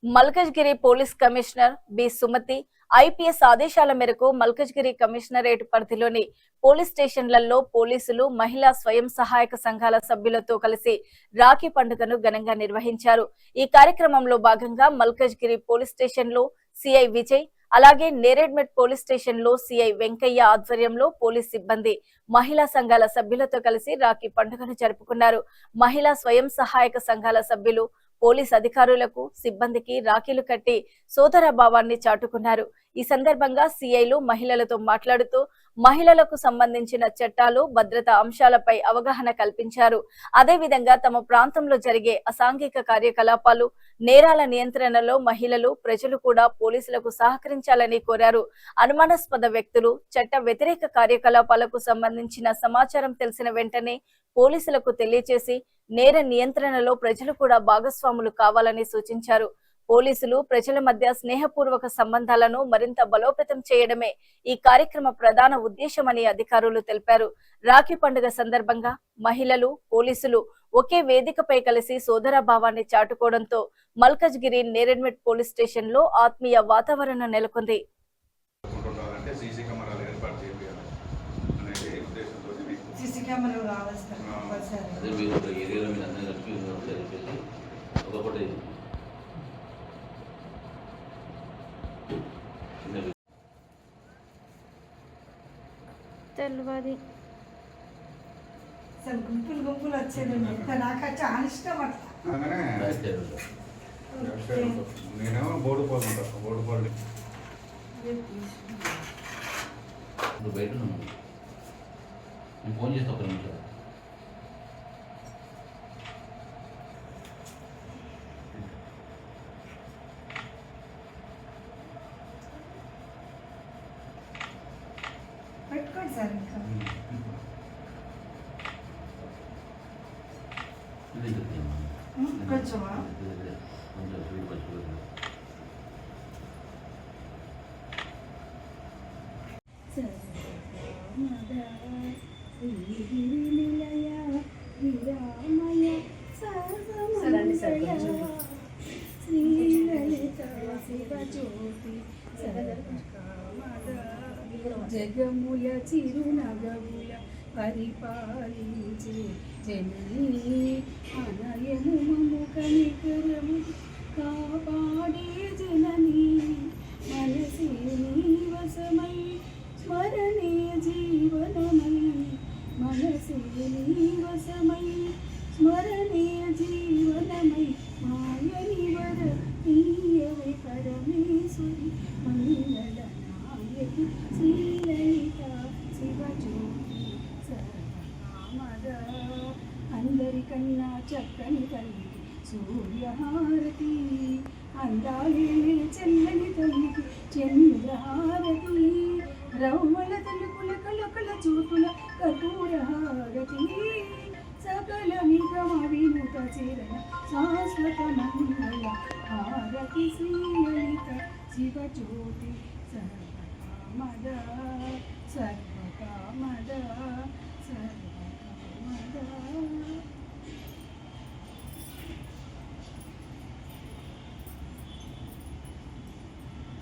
Malkajgiri police commissioner B Sumathi IPS ఆదేశాల మేరకు Malkajgiri commissionerate పరిధిలోని పోలీస్ స్టేషన్లలో పోలీసులు మహిళా స్వయం సహాయక సంఘాల సభ్యులతో కలిసి రాఖీ పండుగను ఘనంగా నిర్వహించారు। ఈ కార్యక్రమంలో భాగంగా మల్కజ్గిరి పోలీస్ స్టేషన్లో సిఐ విజయ్ అలాగే నేరేడ్మెట్ పోలీస్ స్టేషన్లో సిఐ వెంకయ్య ఆధ్వర్యంలో పోలీస్ సిబ్బంది మహిళా సంఘాల సభ్యులతో కలిసి రాఖీ పండుగను జరుపుకున్నారు। మహిళా స్వయం సహాయక సంఘాల సభ్యులు పోలీస్ అధికారులకు సిబ్బందికి రాఖీలు కట్టి సోదరభావాన్ని చాటుకున్నారు। ఈ సందర్భంగా సిఐలు మహిళలతో మాట్లాడుతూ మహిళలకు సంబంధించిన చట్టాలు భద్రతా అంశాలపై అవగాహన కల్పించారు। అదేవిధంగా తమ ప్రాంతంలో జరిగే అసాంఘిక కార్యకలాపాలు నేరాల నియంత్రణలో మహిళలు ప్రజలు కూడా పోలీసులకు సహకరించాలని కోరారు। అనుమానాస్పద వ్యక్తులు చట్ట వ్యతిరేక కార్యకలాపాలకు సంబంధించిన సమాచారం తెలిసిన వెంటనే పోలీసులకు తెలియజేసి నేర నియంత్రణలో ప్రజలు కూడా భాగస్వాములు కావాలని సూచించారు। పోలీసులు ప్రజల మధ్య స్నేహపూర్వక సంబంధాలను మరింత బలోపేతం చేయడమే ఈ కార్యక్రమ ప్రధాన ఉద్దేశమని అధికారులు తెలిపారు। రాఖీ పండుగ సందర్భంగా మహిళలు పోలీసులు ఒకే వేదికపై కలిసి సోదరభావాన్ని చాటుకోవడంతో మల్కజ్గిరి నేరేడ్మెట్ పోలీస్ స్టేషన్ లో ఆత్మీయ వాతావరణం నెలకొంది। తెలియదు అసలు గుంపులు గుంపులు వచ్చేది నాకు చాలా ఇష్టం అట్లా నేను బోర్డు పోతుంటా బోర్డు పోల్డ్ బయట నేను ఫోన్ చేస్తా ఒక నిమిషం పెట్టుకోండి సార్ ఇంకా కొంచెమా జగముల చిరునగముల పరిపాలించే జననీ అనయము మము కనికరము కాపాడే జననీ మనసే నీవసమై స్మరణే జీవనమై మనసే నీవసమై స్మరణే జీవనమై మాయని వర నీయవే పరమేశ్వరి మంగళ నాయకి శ్రీలలిత శివజ్యోతి సర్వకామద అందరికన్నా చక్కని తల్లికి సూర్యహారతి అందాలే చెల్లని తల్లికి చంద్రహారతి రౌమల తలుపుల కలకల చూతుల కఠోరహారతి సకల నిగమ వినుత చేరణ శాశ్వత మంగళ హారతి శ్రీలలిత శివజ్యోతి సర్వకామద